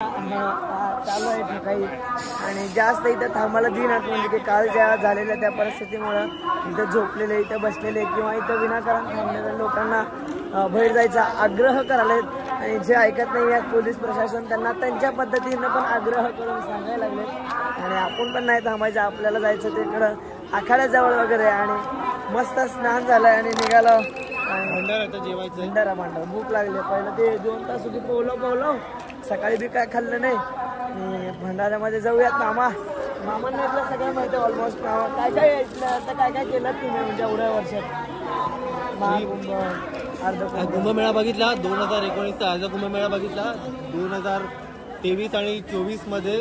चालू आहे ठिकाणी आणि जास्त इथं थांबायला दिनात म्हणजे की काल ज्या झालेल्या त्या परिस्थितीमुळं इथं झोपलेले इथं बसलेले किंवा इथं विनाकारण थांबलेल्या लोकांना बाहेर जायचा आग्रह करायलेत आणि जे ऐकत नाही आहेत पोलीस प्रशासन त्यांना त्यांच्या पद्धतीनं पण आग्रह करून सांगायला लागले आणि आपण पण नाही थांबायचं आपल्याला जायचं तिकडं आखाड्याजवळ वगैरे आणि मस्त स्नान झालं आणि निघालं भंडारा जेवायचं भंडारा भांडार भूक लागली पहिलं ते 2 तास होती पोहलो सकाळी बी काय खाल्लं नाही आणि भंडाऱ्यामध्ये जाऊयात मामांना इथलं सगळं माहिती आहे ऑलमोस्ट काय काय इथलं आता काय काय केलं तुम्ही म्हणजे एवढ्या वर्षात महाकुंभ कुंभमेळा बघितला 2019चा अर्धा कुंभमेळा बघितला 2023 आणि 24 मध्ये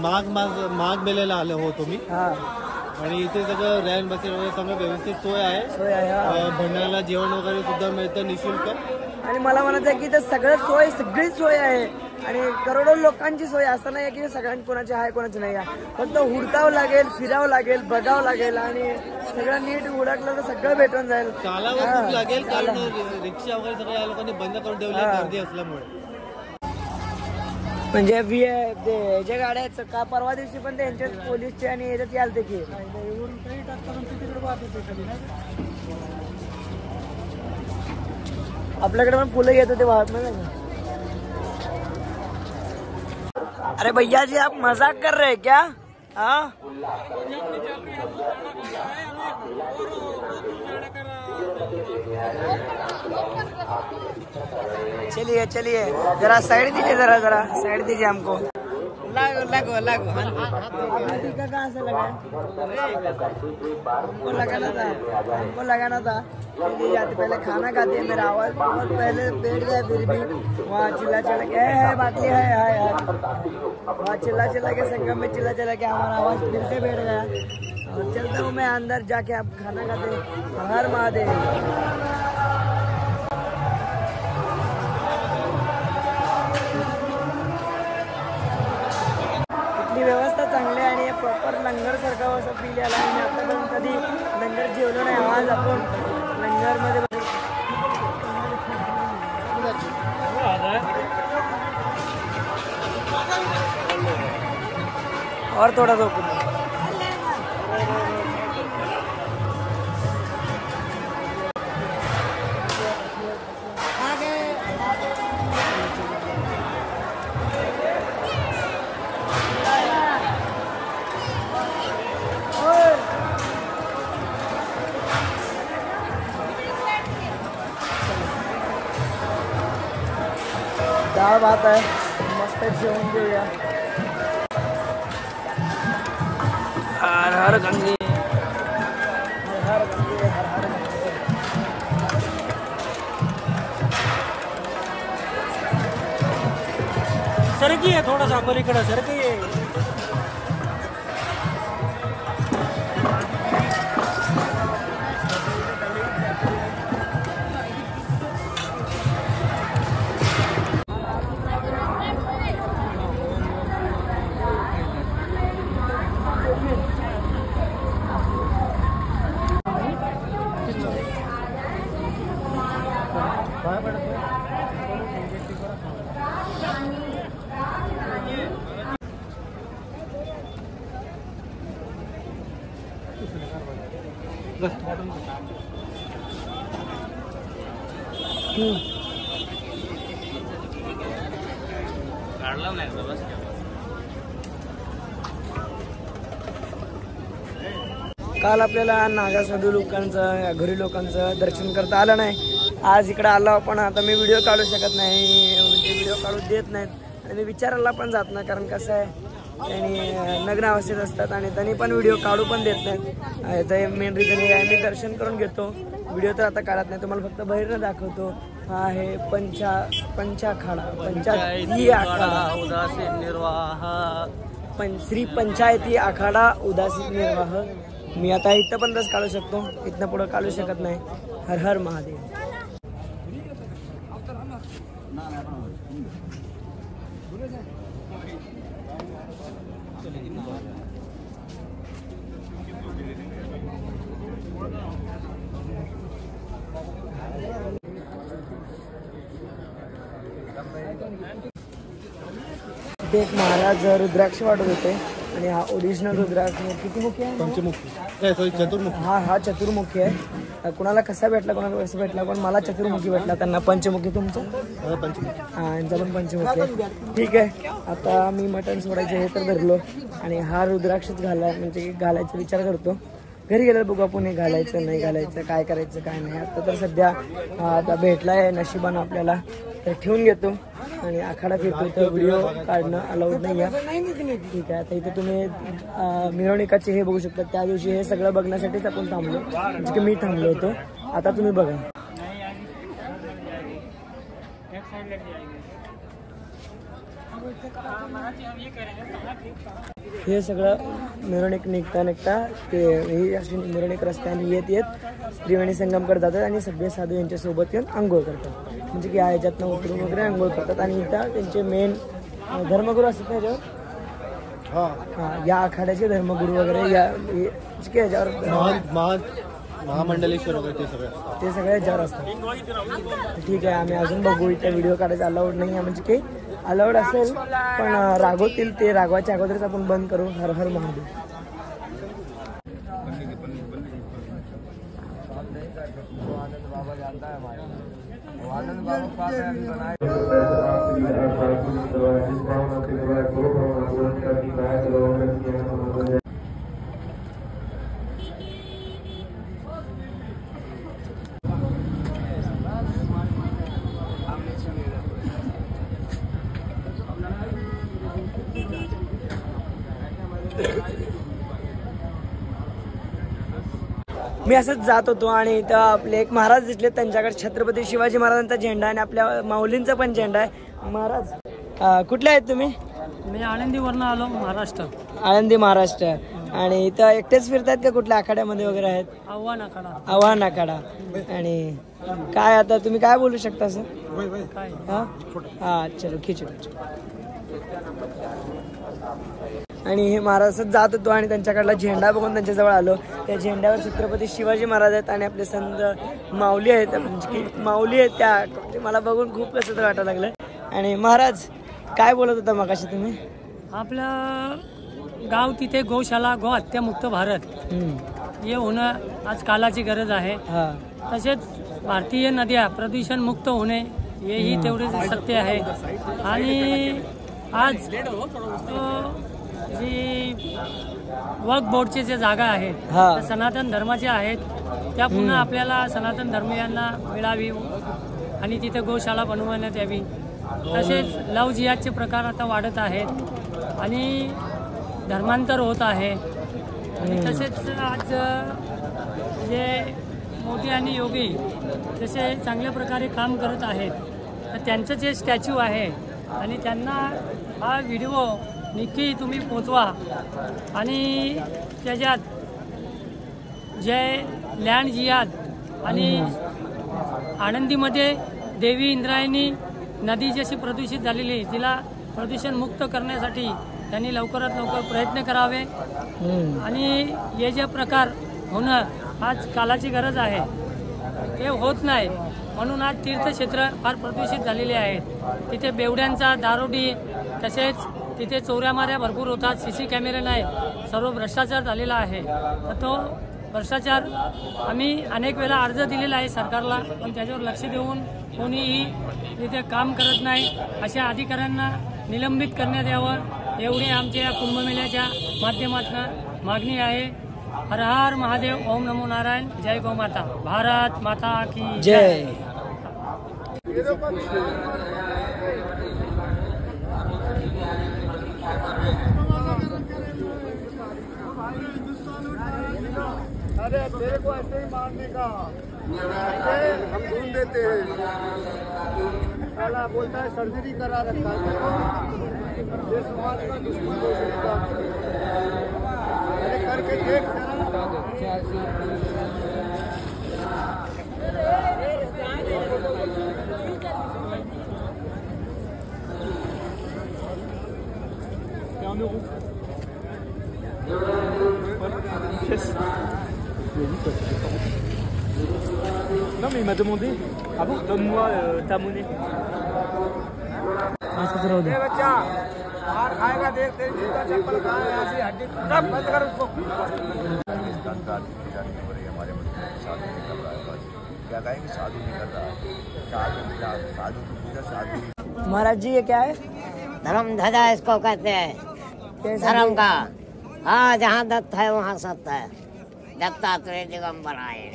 माघ मेळ्याला आलो होतो मी आणि इथे सगळं रॅन बसेल वगैरे सगळं व्यवस्थित सोय आहे भंडाऱ्याला जेवण वगैरे सुद्धा मिळतं निःशुल्क आणि मला म्हणायचं आहे की इथं सगळी सोय आहे आणि करोडो लोकांची सोय असं नाही की सगळ्यांची कोणाची आहे कोणाची नाही आहे फक्त हुडकावं लागेल फिरावं लागेल बघावं लागेल आणि सगळं नीट हुडकलं तर सगळं भेटून जाईल चालावं खूप लागेल कारण रिक्षा वगैरे सगळं या लोकांनी बंद करून ठेवली गर्दी असल्यामुळे म्हणजे जे गाड्या आहेत का परवा दिवशी पण त्यांच्याच पोलीसचे आणि याच्यात यालते की आपल्याकडे पण फुलं येत होते वाहत नाही अरे भैया जी आप मजाक कर रहे क्या हाँ चलिए चलिए जरा साइड दीजिए जरा साइड दीजिए हमको लागो टीका कहाँ से लगा हमको लगाना था जाते पहले खाना खाते हैं मेरा आवाज बहुत पहले बैठ गया फिर भी वहाँ चिल्ला के है बाकी है वहाँ चिल्ला के संगम में चिल्ला के हमारा आवाज फिर से बैठ गया और चलता हूँ मैं अंदर जाके अब खाना खाते हर महादेव व्यवस्था चांगली आहे आणि प्रॉपर लंगर सारखं असं फील आला आणि आतापर्यंत कधी लंगर जेवलो नाही आज आपण लंगरमध्ये और थोड़ा दो क्या बात है मस्त जेवण घेऊया हर हर गंगे हर गंगे हर गंगे सरकी है थोड़ा सा पलीकडे सरकी है काल आपल्याला नागासाधू लोकांचं घरी लोकांचं दर्शन करता आलं नाही आज इकडे आलो आपण आता मी व्हिडिओ काढू शकत नाही म्हणजे व्हिडिओ काढू देत नाहीत आणि मी विचारायला पण जात नाही कारण कसं आहे त्यांनी नग्न अवस्थेत असतात आणि त्यांनी पण व्हिडिओ काढू पण देत नाहीत याचं मेन रिझन हे आहे मी दर्शन करून घेतो व्हिडिओ तर आता काढत नाही तुम्हाला फक्त बाहेरनं दाखवतो हा आहे पंचाखाडा उदासीन निर्वाह श्री पंचायती आखाडा उदासीन निर्वाह मी आता इथं पण रस काढू शकतो इथनं पुढं काढू शकत नाही हर हर महादेव इथे एक महाराज रुद्राक्ष वाटत होते आणि हा ओरिजिनल रुद्राक्ष किती मुखी आहे? पंचमुखी, चतुर्मुखी. हा चतुर्मुखी आहे. कुणाला कसा भेटला, कोणाला कसं भेटला, पण मला चतुर्मुखी भेटला, त्यांना पंचमुखी. तुमचं? पंचमुखी. हा, यांचा पण पंचमुखी आहे. ठीक आहे, आता मी मटण सोडायचं हे तर धरलो आणि हा रुद्राक्षच घालायचा विचार करतो. घरी गेल्यावर बघू आपण हे घालायचं नाही घालायचं, काय करायचं काय नाही. आता तर सध्या आता भेटला आहे नशिबानं आपल्याला, तर ठेवून घेतो आणि आखाडा फिरतो. तर व्हिडिओ काढणं अलाउड नाही आहे. ठीक आहे, आता इथे तुम्ही मिरवणुकाचे हे बघू शकता. त्या दिवशी हे सगळं बघण्यासाठीच आपण थांबलो, म्हणजे की मी थांबलो होतो. आता तुम्ही बघा. हे सगळं मिरवणूक निघता ते ही अशी मिरवणूक रस्त्याने येत त्रिवेणी संगमकडे जातात आणि सगळे साधू यांच्यासोबत येऊन आंघोळ करतात. म्हणजे की ह्याच्यातनं उतरून वगैरे आंघोळ करतात आणि इथं त्यांचे मेन धर्मगुरू असतात ना याच्यावर. या आखाड्याचे धर्मगुरू वगैरे याच्यावर महामंडलेश्वर वगैरे ते सगळे याच्यावर असतात. ठीक आहे, आम्ही अजून बघू. इथे व्हिडिओ काढायचा अलाउड नाही आहे, म्हणजे की अलाउड असेल पण रागवतील ते. रागवायच्या अगोदरच आपण बंद करू. हर हर महादेव. मी असंच जात होतो आणि इथं आपले एक महाराज दिसले. त्यांच्याकडे छत्रपती शिवाजी महाराजांचा झेंडा आणि आपल्या माऊलींचा पण झेंडा आहे. महाराज कुठले आहेत तुम्ही? मी आळंदीवरनं आलो, महाराष्ट्र. आळंदी महाराष्ट्र. आणि इथं एकटेच फिरतात का कुठल्या आखाड्यामध्ये वगैरे आहेत? आव्हान आखाडा. आव्हान आखाडा. आणि काय आता तुम्ही काय बोलू शकता सर? हा चलो खिचू. आणि हे महाराज जात होतो आणि त्यांच्याकडला झेंडा बघून त्यांच्याजवळ आलो. त्या झेंड्यावर छत्रपती शिवाजी महाराज आहेत आणि आपले संत माऊली आहेत, म्हणजे की माऊली आहेत. त्या मला बघून खूप कसं तर वाटायला लागलं. आणि महाराज काय बोलत होता मगाशी तुम्ही? आपलं गाव तिथे गौशाला, गो हत्यामुक्त भारत हे होणं आज कालाची गरज आहे. तसेच भारतीय नद्या प्रदूषण मुक्त होणे हेही तेवढेच सत्य आहे. आणि आज जी वक्फ बोर्डचे जे जागा आहेत सनातन धर्माचे आहेत, त्या पुन्हा आपल्याला सनातन धर्मीयांना मिळावी आणि तिथे गोशाळा बनवण्यात यावी. तसेच लव जिहादचे प्रकार आता वाढत आहेत आणि धर्मांतर होत आहे. आणि तसेच आज जे मोदी आणि योगी जसे चांगल्या प्रकारे काम करत आहेत, तर त्यांचं जे स्टॅच्यू आहे आणि त्यांना हा व्हिडिओ नक्की तुम्ही पोचवा. आणि त्याच्यात जे लँड जिहाद आणि आनंदीमध्ये देवी इंद्रायणी नदी जशी प्रदूषित झालेली, तिला प्रदूषण मुक्त करण्यासाठी त्यांनी लवकरात लवकर प्रयत्न करावे. आणि हे जे प्रकार होणं आज कालाची गरज आहे, ते होत नाही. म्हणून आज तीर्थक्षेत्र फार प्रदूषित झालेले आहेत. तिथे बेवड्यांचा दारोडी, तसेच तिथे चोऱ्यामाऱ्या भरपूर होतात. CC कॅमेरे नाही, सर्व भ्रष्टाचार झालेला आहे. तर तो भ्रष्टाचार आम्ही अनेक वेळा अर्ज दिलेला आहे सरकारला, पण त्याच्यावर लक्ष देऊन कोणीही तिथे काम करत नाही. अशा अधिकाऱ्यांना निलंबित करण्यात यावं, एवढी आमच्या कुंभमेळ्याच्या माध्यमातून मागणी आहे. हर हर महादेव, ओम नमो नारायण, जय गौ माता, भारत माता की जय. अरे तेरे को ऐसे ही मारने का हम ढूंढ देते हैं. साला बोलता है सर्जरी करा रखा है, ये समाज का दुश्मन हो सकता है. अरे करके देख Non mais il m'a demandé. Ah bon, donne-moi ta monnaie. बच्चा मार खाएगा देख तेरी जूता चप्पल कहाँ है ऐसी हड्डी बंद कर उसको। हमारे साधु नहीं कर रहा है बस क्या कहेंगे साधु नहीं कर रहा है साधु की पूजा साधु। महाराज जी ये क्या है? धर्म ध्वजा इसको कहते हैं, धर्म का। हाँ जहाँ दत्त है वहाँ सत्य है, दत्तात्रेय दिगंबर आए।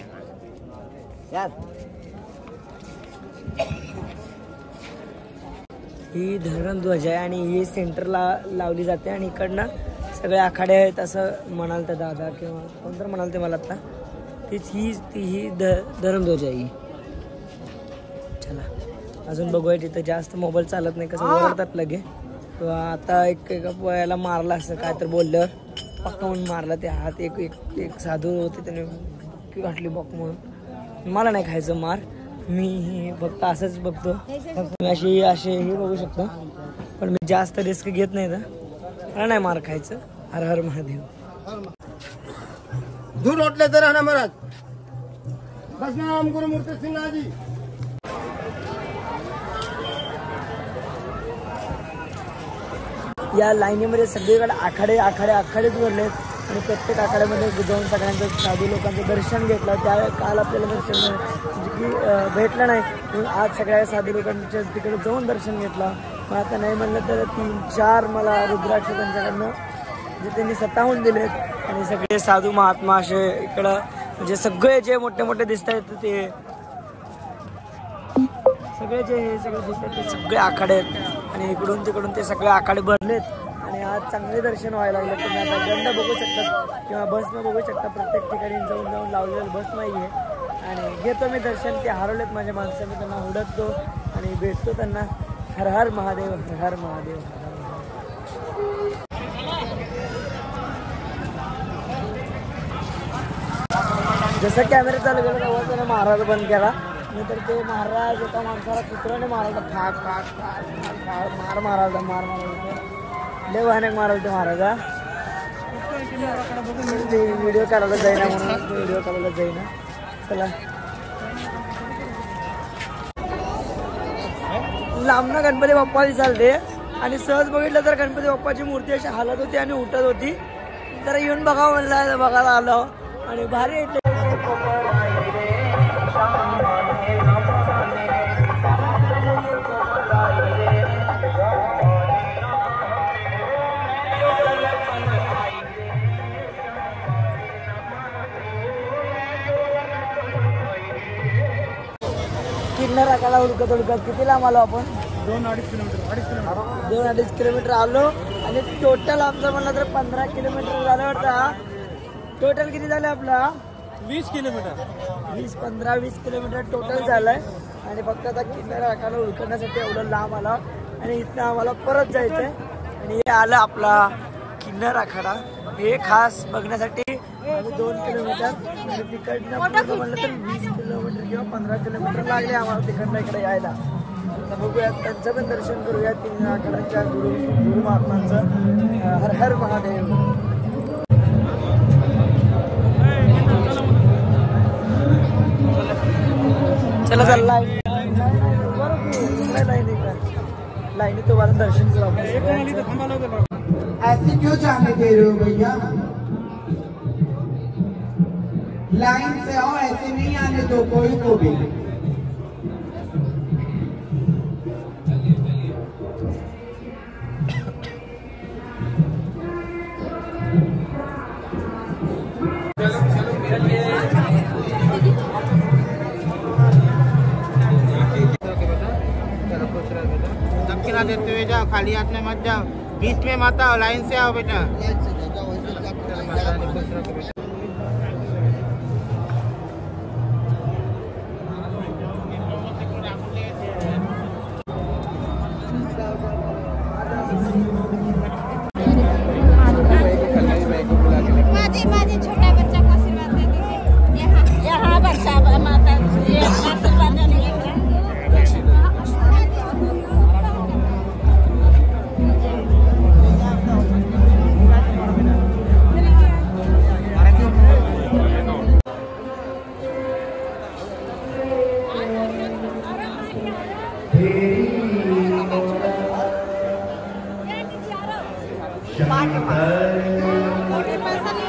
ही धरणध्वज आहे आणि ही सेंटरला लावली जाते आणि इकडनं सगळे आखाडे आहेत असं म्हणाल तर दादा किंवा कोणतर म्हणाल ते मला आता तीच ही धरणध्वज आहे ही. चला अजून बघूया. तिथं जास्त मोबाईल चालत नाही कसं ओरडतात लगे. आता एका पोयाला मारला असं काय तर बोलल्यावर पक्का म्हणून मारला ते हात. एक साधू होते त्याने घातली बॉक म्हणून. मला नाही खायचं मार, मी फक्त असंच बघतो. असे हे बघू शकतो पण मी जास्त रिस्क घेत नाही तर मला नाही मार खायचं. हर हर महादेव. दूर उठले तर राहणार महाराज. बस नाम गुरु मूर्ती सिंहाजी. या लाईनीमध्ये सगळीकडे आखाडेच भरलेत आणि प्रत्येक आखाड्यामध्ये जाऊन सगळ्यांचं साधू लोकांचं दर्शन घेतलं. त्या काल आपल्याला दर्शन म्हणजे की भेटलं नाही म्हणून आज सगळ्या साधू लोकांच्या तिकडे जाऊन दर्शन घेतलं. मग आता नाही म्हणलं तर 3-4 मला रुद्राक्ष त्यांच्याकडनं जे त्यांनी स्वतःहून दिलेत. आणि सगळे साधू महात्मा असे इकडं म्हणजे सगळे जे मोठे मोठे दिसत आहेत ते सगळे जे हे सगळे दिसतात ते सगळे आखाडे आहेत आणि इकडून तिकडून ते सगळे आखाडे भरलेत. आणि आज चांगले दर्शन व्हायला लागले. तुम्ही आता गंड बघू शकता किंवा बसनं बघू शकता. प्रत्येक ठिकाणी जाऊन लावलेलं बस नाही आहे. आणि घेतो मी दर्शन. ते हरवलेत माझ्या माणसं, मी त्यांना हुडकतो आणि भेटतो त्यांना. हर हर महादेव, हर हर महादेव, हर हर महादेव. जसं कॅमेरा चालू केला तेव्हा त्याने महाराज बंद केला. नंतर ते महाराज एका माणसाला कुत्र्याने मारायचा. मार लय भयानक मारायला ते महाराजा. व्हिडिओ काढायला जाईना म्हणून व्हिडिओ काढायला जाईना. चला लांबना गणपती बाप्पा चालते आणि सहज बघितलं तर गणपती बाप्पाची मूर्ती अशी हालत होती आणि उठत होती. तर येऊन बघावं म्हणलं, बघायला आलो आणि भारी येते. किन्नर राखाला हुडकत किती लांब आलो आपण? 2-2.5 किलोमीटर आलो आणि टोटल आमचं म्हणलं तर 15 किलोमीटर झालं वाटतं. टोटल किती झालं आपला? 20 किलोमीटर. 15-20 किलोमीटर टोटल झालंय. आणि फक्त आता किन्नर राखाला हुडकण्यासाठी एवढं लांब आला आणि इथनं आम्हाला परत जायचंय. आणि हे आलं आपला किन्नर आखाडा. हे खास बघण्यासाठी 2 किलोमीटर आणि तिकडनं म्हणलं तर 20 किलोमीटर किंवा 15 किलोमीटर लागले आम्हाला तिकडनं इकडे यायला. तर बघूया त्यांचं पण दर्शन करूया. 3 आखाड्यांच्या गुरु महात्मांचं. हर हर महादेव. चला चल लाईनी तुम्हाला दर्शन करू. ऐसे क्यों जाने दे रहे हो भैया? लाइन से आओ, ऐसे नहीं आने दो कोई को भी. दक्षिणा देते हुए जाओ, खाली हाथ में मत जाओ. बीच में मत आओ, लाइन से आओ बेटा. माझे छोटा बच्चा को आशीर्वाद दे दीजिए. यहाँ बच्चा माता आशीर्वाद देने माँ के पास मोटे पैसा ले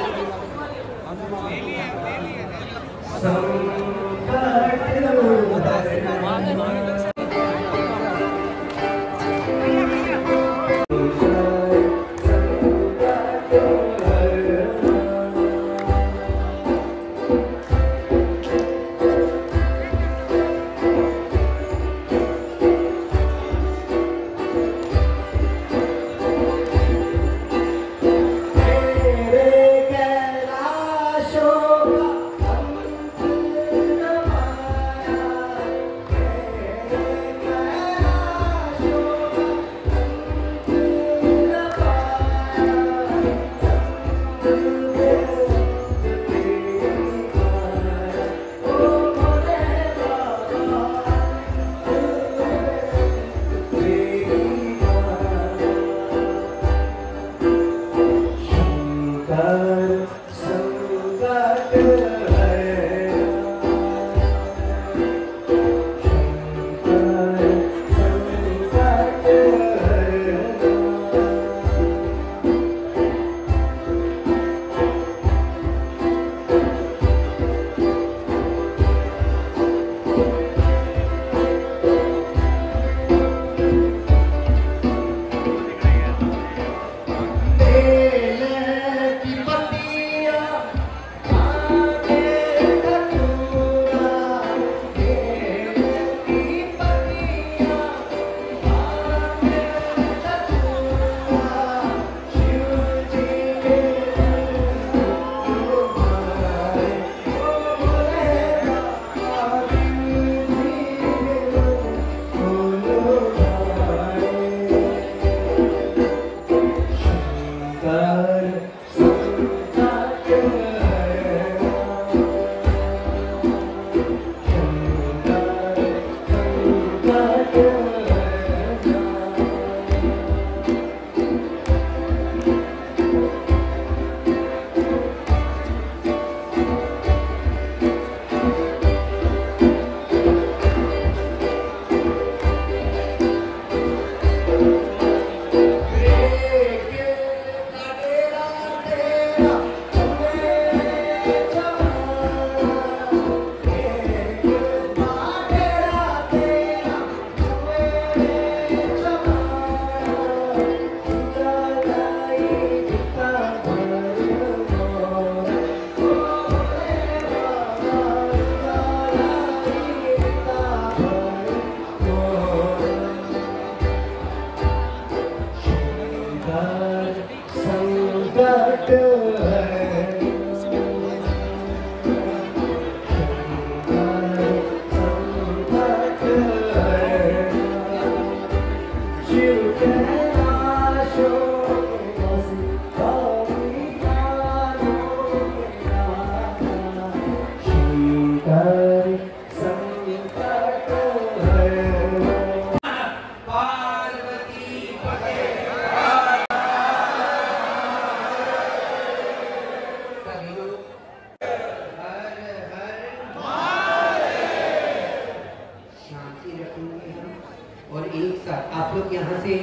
आप लोग यहाँ से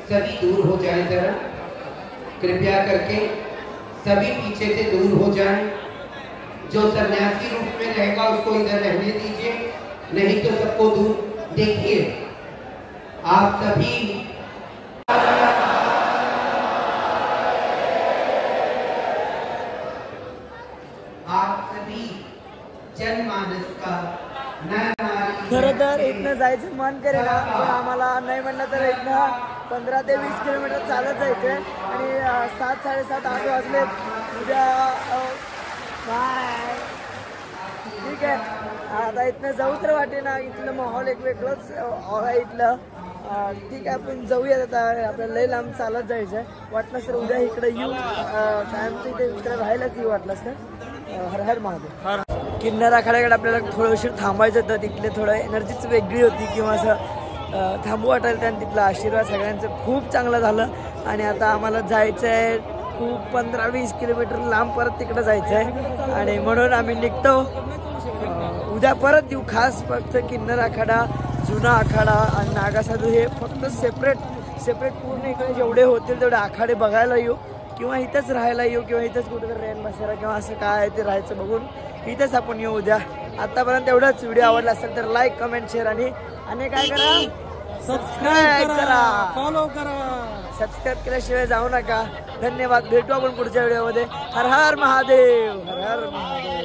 सभी दूर हो जाएं, जरा कृपया करके सभी पीछे से दूर हो जाएं। जो सन्यासी रूप में रहेगा उसको इधर रहने दीजिए, नहीं तो सबको दूर। देखिए आप सभी जनमानस का खरं तर इथनं जायचं मन करेना, पण आम्हाला नाही म्हणलं तर इथनं 15 ते 20 किलोमीटर चालत जायचंय आणि 7, 7:30, 8 वाजले उद्या। बाय, ठीक आहे। आता इथनं जाऊ तर वाटेना, इथलं माहोल एक वेगळंच आहे इथलं। ठीक आहे, आपण जाऊया। आता आपल्याला लई लांब चालत जायचंय, वाटलं सर उद्या इकडे येऊ, टाइमचं इथे इकडे राहायलाच येऊ वाटलं सर। हर हर महादेव। किन्नर आखाड्याकडे आपल्याला थोडं उशीर थांबायचं होतं, तिथले थोडं एनर्जीच वेगळी होती किंवा असं थांबू वाटायला, आणि तिथला आशीर्वाद सगळ्यांचं खूप चांगलं झालं। आणि आता आम्हाला जायचं आहे खूप 15-20 किलोमीटर लांब, परत तिकडं जायचं आहे आणि म्हणून आम्ही निघतो। उद्या परत येऊ। खास फक्त किन्नर आखाडा, जुना आखाडा आणि नागासाधू हे फक्त सेपरेट सेपरेट पूर्ण इकडे जेवढे होतील तेवढे आखाडे बघायला येऊ किंवा इथंच राहायला येऊ किंवा इथंच कुठेतरी रेन बसायला किंवा असं काय आहे ते राहायचं बघून इथंच आपण येऊ उद्या. आतापर्यंत एवढाच व्हिडिओ आवडला असेल तर लाईक कमेंट शेअर आणि काय करा सबस्क्राईब करा फॉलो करा. सबस्क्राईब केल्याशिवाय जाऊ नका. धन्यवाद. भेटू आपण पुढच्या व्हिडिओमध्ये. हर हर महादेव. हर हर महादेव.